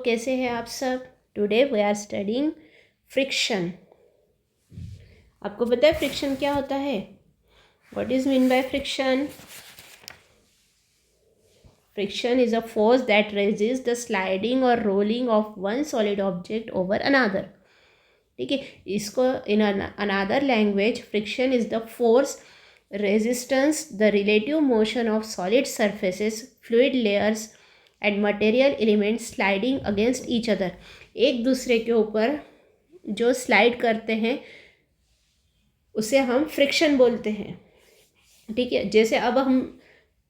कैसे हैं आप सब। Today we are studying friction. आपको पता है फ्रिक्शन क्या होता है? What is mean by friction? Friction is a force that resist the sliding और rolling of one solid object over another. ठीक है, इसको in another language friction is the force resistance the relative motion of solid surfaces, fluid layers and material elements sliding against each other. एक दूसरे के ऊपर जो slide करते हैं उसे हम फ्रिक्शन बोलते हैं। ठीक है, जैसे अब हम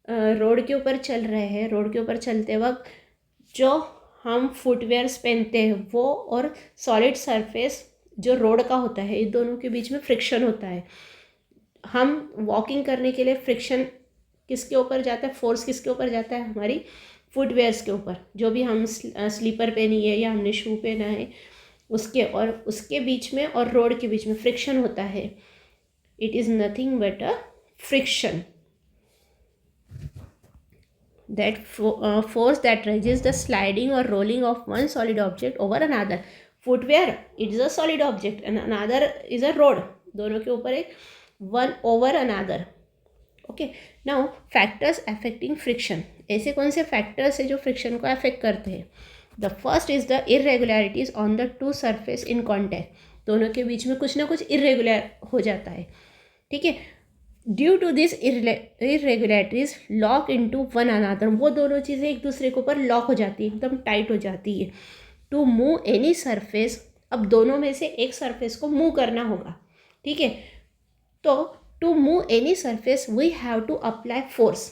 रोड के ऊपर चल रहे हैं, रोड के ऊपर चलते वक्त जो हम फुटवेयर्स पहनते हैं वो और सॉलिड सरफेस जो रोड का होता है, इन दोनों के बीच में फ्रिक्शन होता है। हम वॉकिंग करने के लिए फ्रिक्शन किसके ऊपर जाता है, फोर्स किसके ऊपर जाता है? हमारी फुटवेयर्स के ऊपर। जो भी हम स्लीपर पहनी है या हमने शू पहना है उसके और उसके बीच में और रोड के बीच में फ्रिक्शन होता है। It is nothing but a friction that force that resists the sliding or rolling of one solid object over another. Footwear, it is a solid object and another is a road. दोनों के ऊपर एक one over another. Okay, now factors affecting friction. ऐसे कौन से factors है जो friction को affect करते हैं? The first is the irregularities on the two surface in contact. दोनों के बीच में कुछ ना कुछ irregular हो जाता है। ठीक है, due to this irregularities lock into one another. वो दोनों चीज़ें एक दूसरे के ऊपर लॉक हो जाती है, एकदम टाइट हो जाती है। टू मूव एनी सरफेस, अब दोनों में से एक सरफेस को मूव करना होगा। ठीक है, तो to move any surface we have to apply force.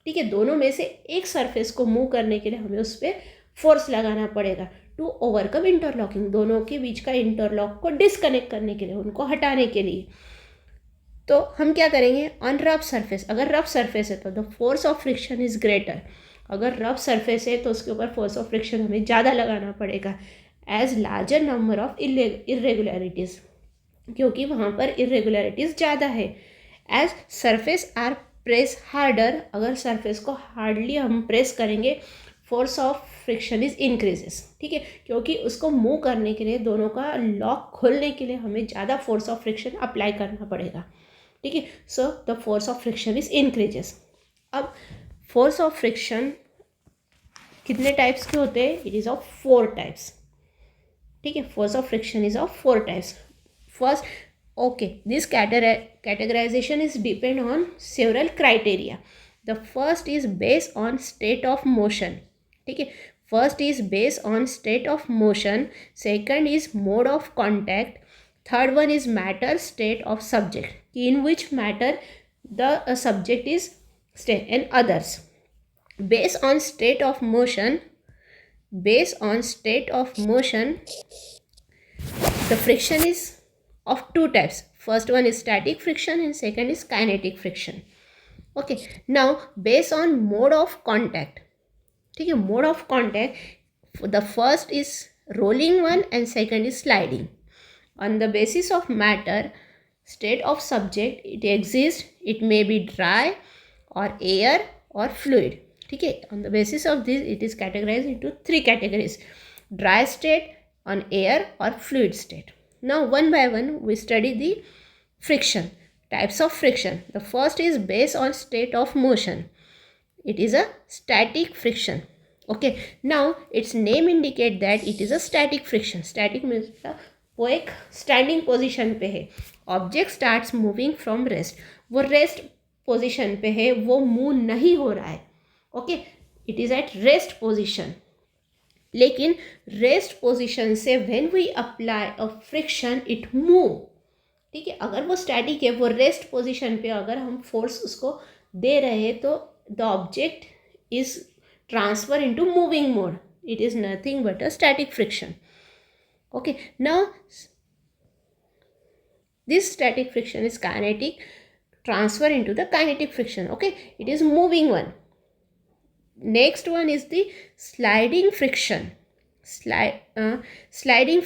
ठीक है, दोनों में से एक सरफेस को मूव करने के लिए हमें उस पर फोर्स लगाना पड़ेगा। टू ओवरकम इंटरलॉकिंग, दोनों के बीच का इंटरलॉक को डिस्कनेक्ट करने के लिए, उनको हटाने के लिए। तो हम क्या करेंगे? ऑन रफ सरफेस, अगर रफ सरफेस है तो the force of friction is greater. अगर रफ सरफेस है तो उसके ऊपर फोर्स ऑफ फ्रिक्शन हमें ज़्यादा लगाना पड़ेगा। As larger number of irregularities, क्योंकि वहाँ पर इरेगुलरिटीज़ ज़्यादा है। As surface are press harder, अगर सरफेस को हार्डली हम प्रेस करेंगे force of friction is increases. ठीक है, क्योंकि उसको मूव करने के लिए, दोनों का लॉक खोलने के लिए हमें ज़्यादा फोर्स ऑफ फ्रिक्शन अप्लाई करना पड़ेगा। ठीक है, so the force of friction is increases. अब फोर्स ऑफ फ्रिक्शन कितने टाइप्स के होते हैं? It is of 4 types. ठीक है, force of friction is of 4 types. First, okay, this categorization is depend on several criteria. The first is based on state of motion. ठीक है, first is based on state of motion, second is mode of contact, third one is matter state of subject, in which matter the subject is state, and others. Based on state of motion, the friction is of 2 types. First one is static friction and second is kinetic friction. Okay, now based on mode of contact. ठीक है, mode of contact, the first is rolling one and second is sliding. On the basis of matter state of subject, it exists, it may be dry or air or fluid. ठीक है, on the basis of this it is categorized into 3 categories: dry state, on air or fluid state. Now one by one we study the friction, types of friction. The first is based on state of motion. It is a static friction. Okay, now its name indicate that it is a static friction. Static means वो एक standing position पे है। Object starts moving from rest, वो rest position पे है, वो move नहीं हो रहा है। Okay, it is at rest position. लेकिन रेस्ट पोजीशन से when we apply a friction it move. ठीक है, अगर वो स्टैटिक है, वो रेस्ट पोजीशन पे अगर हम फोर्स उसको दे रहे हैं तो the object is transfer into moving mode. It is nothing but a static friction. Okay, now this static friction is kinetic transfer into the kinetic friction. Okay, it is moving one. Next one is the sliding friction. Sliding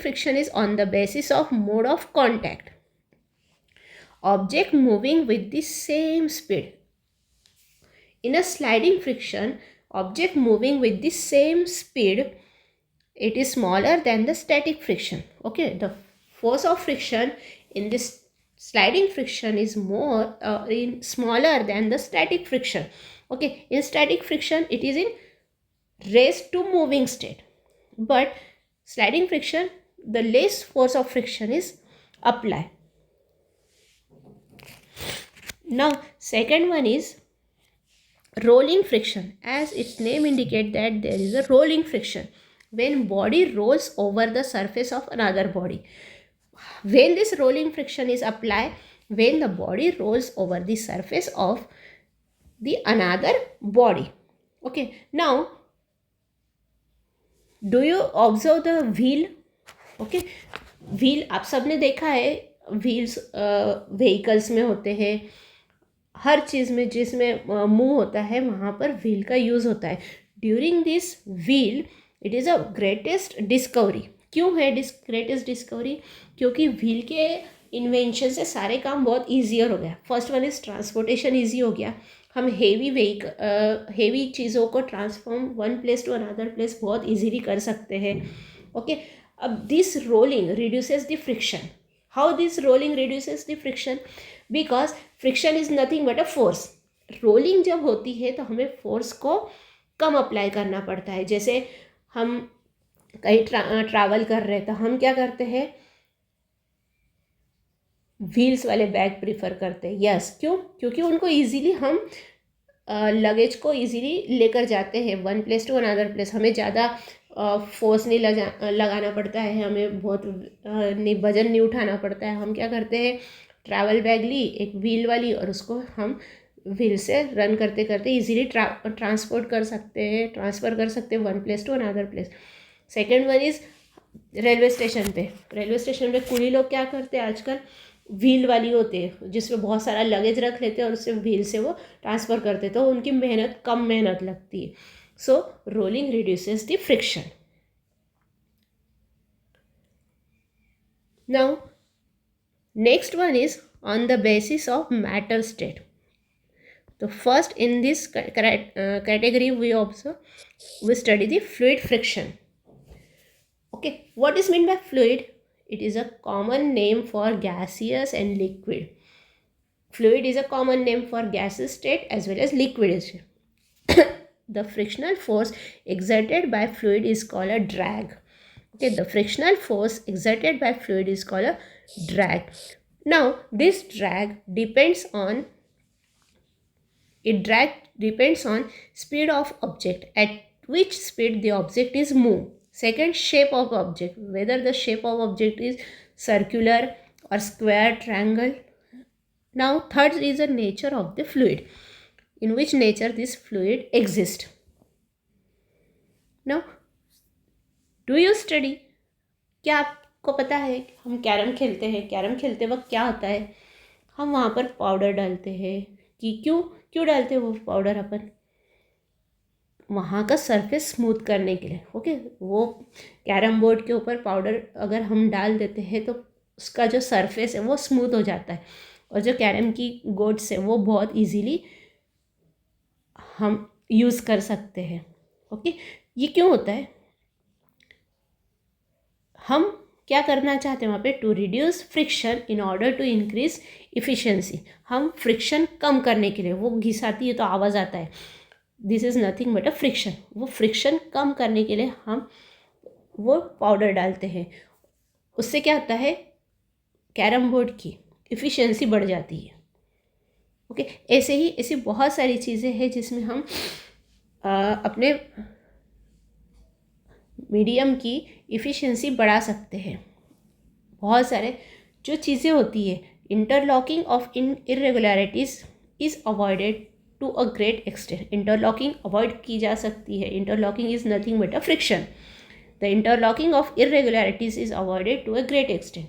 friction is on the basis of mode of contact. Object moving with the same speed. In a sliding friction, object moving with the same speed, it is smaller than the static friction. Okay, the force of friction in this sliding friction is more in smaller than the static friction. Okay, in static friction it is in raised to moving state, but sliding friction, the less force of friction is applied. Now second one is rolling friction. As its name indicates that there is a rolling friction when body rolls over the surface of another body. When this rolling friction is applied, when the body rolls over the surface of the another body. Okay, now do you observe the wheel? Okay, wheel आप सबने देखा है, wheels vehicles में होते हैं, हर चीज़ में जिसमें move होता है वहाँ पर व्हील का यूज़ होता है. During this wheel it is a greatest discovery. क्यों है ग्रेटेस्ट डिस्कवरी? क्योंकि व्हील के इन्वेंशन से सारे काम बहुत ईजियर हो गया. First one is transportation easy हो गया. हम हेवी चीज़ों को transform one place to another place बहुत ईजीली कर सकते हैं. ओके, अब this rolling reduces the friction. How this rolling reduces the friction? Because friction is nothing but a force. Rolling जब होती है तो हमें फोर्स को कम अप्लाई करना पड़ता है. जैसे हम कहीं ट्रैवल कर रहे हैं तो हम क्या करते हैं, व्हील्स वाले बैग प्रीफर करते हैं. यस, क्यों? क्योंकि उनको इजीली हम लगेज को इजीली लेकर जाते हैं one place to another place. हमें ज़्यादा फोर्स नहीं लगाना पड़ता है, हमें बहुत वजन नहीं उठाना पड़ता है. हम क्या करते हैं, ट्रैवल बैग ली एक व्हील वाली और उसको हम व्हील से रन करते करते इजीली ट्रांसपोर्ट कर सकते हैं, ट्रांसफ़र कर सकते हैं one place to another place. Second one is railway station पे कुली लोग क्या करते हैं आजकल, व्हील वाली होते हैं जिसमें बहुत सारा लगेज रख लेते हैं और उससे व्हील से वो ट्रांसफ़र करते, तो उनकी कम मेहनत लगती है. So rolling reduces the friction. Now next one is on the basis of matter state. तो first in this category we study the fluid friction. Okay, what is meant by fluid? It is a common name for gaseous and liquid. Fluid is a common name for gaseous state as well as liquid state. The frictional force exerted by fluid is called a drag. Okay, the frictional force exerted by fluid is called a drag. Now, this drag depends on speed of object, at which speed the object is moved. Second, shape of object, whether the shape of object is circular or square, triangle. Now, third is the nature of the fluid, in which nature this fluid exists. Now, do you study? क्या आपको पता है हम carrom खेलते हैं, carrom खेलते वक्त क्या होता है, हम वहाँ पर पाउडर डालते हैं. कि क्यों डालते हैं वो पाउडर? अपन वहाँ का सरफेस स्मूथ करने के लिए. ओके, वो कैरम बोर्ड के ऊपर पाउडर अगर हम डाल देते हैं तो उसका जो सरफेस है वो स्मूथ हो जाता है और जो कैरम की गोट्स है वो बहुत इजीली हम यूज़ कर सकते हैं. ओके, ये क्यों होता है? हम क्या करना चाहते हैं वहाँ पे, to reduce friction in order to increase efficiency. हम फ्रिक्शन कम करने के लिए, वो घिसाती है तो आवाज़ आता है, this is nothing but a friction. वो फ्रिक्शन कम करने के लिए हम वो पाउडर डालते हैं. उससे क्या होता है, कैरम बोर्ड की इफ़िशेंसी बढ़ जाती है. ओके, ऐसी बहुत सारी चीज़ें हैं जिसमें हम अपने मीडियम की इफ़िशेंसी बढ़ा सकते हैं. बहुत सारे जो चीज़ें होती है, interlocking of irregularities is avoided to a great extent. Interlocking avoid की जा सकती है. Interlocking is nothing but a friction. The interlocking of irregularities is avoided to a great extent.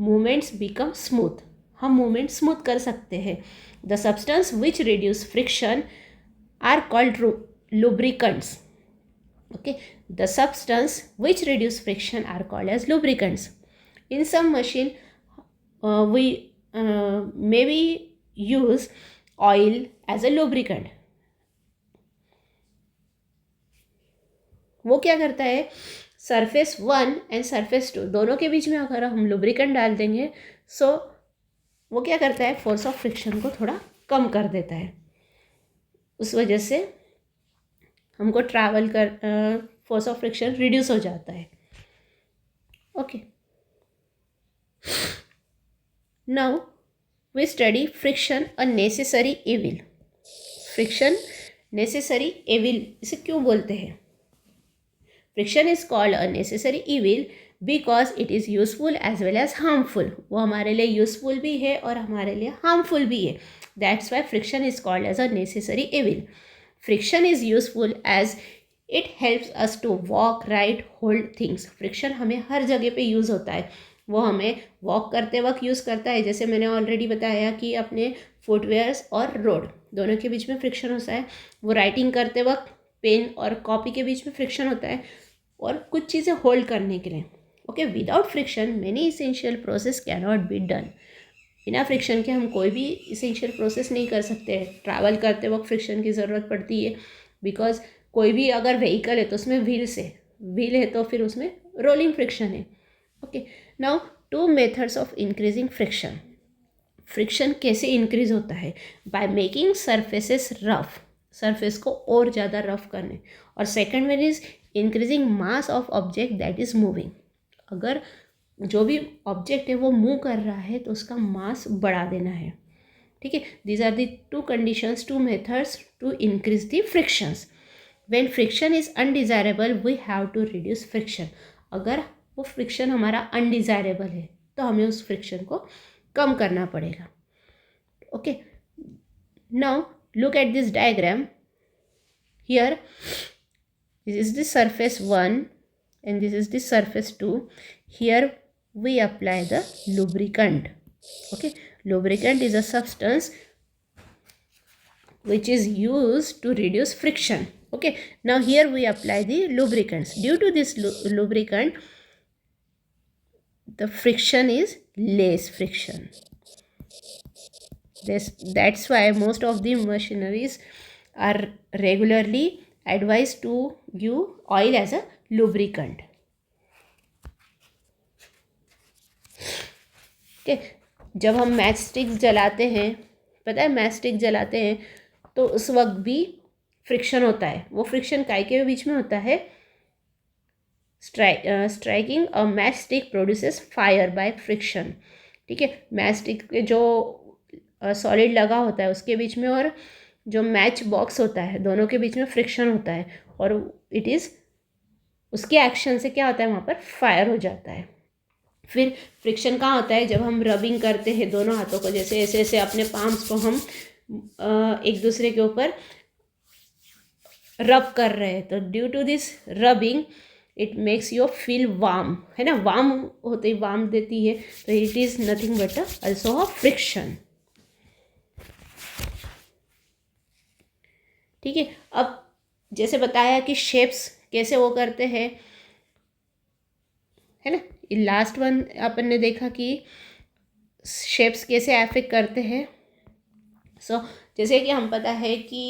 Movements become smooth. हम मूवमेंट स्मूथ कर सकते हैं. The substance which reduce friction are called lubricants. Okay, the substance which reduce friction are called as lubricants. In some machine we maybe use oil as a lubricant. वो क्या करता है, surface 1 and surface 2 दोनों के बीच में अगर हम lubricant डाल देंगे, सो वो क्या करता है, फोर्स ऑफ फ्रिक्शन को थोड़ा कम कर देता है। उस वजह से हमको ट्रैवल कर फोर्स ऑफ फ्रिक्शन रिड्यूस हो जाता है। Okay, now we study friction a necessary evil. Friction necessary evil इसे क्यों बोलते हैं? Friction is called a necessary evil because it is useful as well as harmful. वो हमारे लिए यूजफुल भी है और हमारे लिए हार्मफुल भी है। That's why friction is called as a necessary evil. Friction is useful as it helps us to walk, right, hold things. Friction हमें हर जगह पे यूज़ होता है। वो हमें वॉक करते वक्त यूज़ करता है, जैसे मैंने ऑलरेडी बताया कि अपने फुटवेयर्स और रोड दोनों के बीच में फ्रिक्शन होता है। वो राइटिंग करते वक्त पेन और कॉपी के बीच में फ्रिक्शन होता है, और कुछ चीज़ें होल्ड करने के लिए। Okay, without friction many essential process can not be done. बिना फ्रिक्शन के हम कोई भी इसेंशियल प्रोसेस नहीं कर सकते। ट्रैवल करते वक्त फ्रिक्शन की ज़रूरत पड़ती है, बिकॉज कोई भी अगर व्हीकल है तो उसमें व्हील है तो फिर उसमें रोलिंग फ्रिक्शन है। Okay, now 2 methods of increasing friction. Friction कैसे इंक्रीज होता है? By making surfaces rough, surface को और ज़्यादा रफ करने। और second one is increasing mass of object that is moving. अगर जो भी ऑब्जेक्ट है वो मूव कर रहा है तो उसका मास बढ़ा देना है। ठीक है, these are the 2 conditions, 2 methods to increase the frictions. When friction is undesirable we have to reduce friction. अगर वो फ्रिक्शन हमारा अनडिजायरेबल है तो हमें उस फ्रिक्शन को कम करना पड़ेगा। Okay, now look at this diagram. Here this is the surface 1 and this is the surface 2. Here we apply the lubricant. Okay, lubricant is a substance which is used to reduce friction. Okay, now here we apply the lubricants. Due to this lubricant, the friction is less friction. That's why most of the machineries are regularly advised to use oil as a lubricant. Okay, जब हम match sticks जलाते हैं, पता है match stick जलाते हैं तो उस वक्त भी फ्रिक्शन होता है। वो फ्रिक्शन काय के बीच में होता है? Striking a match stick produces fire by friction. ठीक है, मैच स्टिक के जो सॉलिड लगा होता है उसके बीच में और जो मैच बॉक्स होता है दोनों के बीच में फ्रिक्शन होता है, और इट इज़ उसके एक्शन से क्या होता है, वहाँ पर फायर हो जाता है। फिर फ्रिक्शन कहाँ होता है? जब हम रबिंग करते हैं दोनों हाथों को, जैसे ऐसे ऐसे अपने पाम्स को हम एक दूसरे के ऊपर रब कर रहे हैं, तो due to this rubbing it makes you feel warm, है ना, वार्म होते ही वार्म देती है, तो it is nothing but also a friction. ठीक है, अब जैसे बताया कि शेप्स कैसे वो करते हैं, है ना, लास्ट वन अपन ने देखा कि शेप्स कैसे अफेक्ट करते हैं। सो जैसे कि हम पता है कि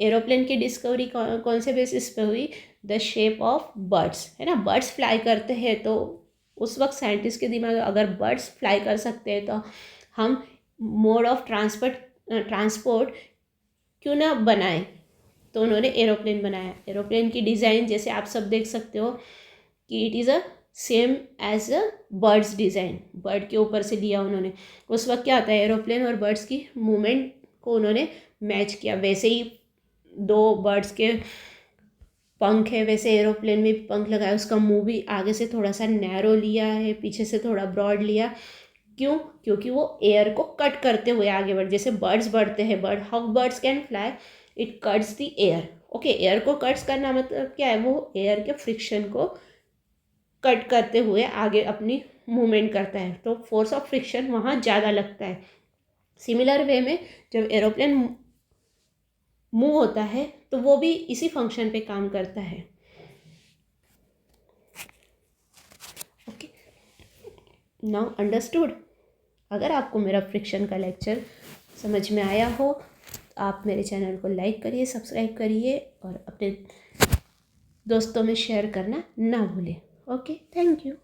एरोप्लेन की डिस्कवरी कौन से बेसिस पे हुई? द शेप ऑफ बर्ड्स, है ना, बर्ड्स फ्लाई करते हैं तो उस वक्त साइंटिस्ट के दिमाग में अगर बर्ड्स फ्लाई कर सकते हैं तो हम मोड ऑफ ट्रांसपोर्ट क्यों ना बनाएं, तो उन्होंने एरोप्लेन बनाया। एरोप्लेन की डिज़ाइन जैसे आप सब देख सकते हो कि it is a same as a bird's design, bird के ऊपर से लिया उन्होंने। उस वक्त क्या होता है, एरोप्लेन और बर्ड्स की मूवमेंट को उन्होंने मैच किया। वैसे ही 2 बर्ड्स के पंख है, वैसे एरोप्लेन में पंख लगाया, उसका मुंह भी आगे से थोड़ा सा नैरो लिया है, पीछे से थोड़ा ब्रॉड लिया। क्यों? क्योंकि वो एयर को कट करते हुए आगे बढ़, जैसे बर्ड्स बढ़ते हैं, how birds can fly, it cuts the air. Okay, air को कट्स करना मतलब क्या है? वो एयर के फ्रिक्शन को कट करते हुए आगे अपनी मूवमेंट करता है, तो फोर्स ऑफ फ्रिक्शन वहाँ ज़्यादा लगता है। सिमिलर वे में जब एरोप्लेन मूव होता है तो वो भी इसी फंक्शन पे काम करता है। Okay, now understood. अगर आपको मेरा फ्रिक्शन का लेक्चर समझ में आया हो, आप मेरे चैनल को लाइक करिए, सब्सक्राइब करिए और अपने दोस्तों में शेयर करना ना भूलें। Okay, thank you.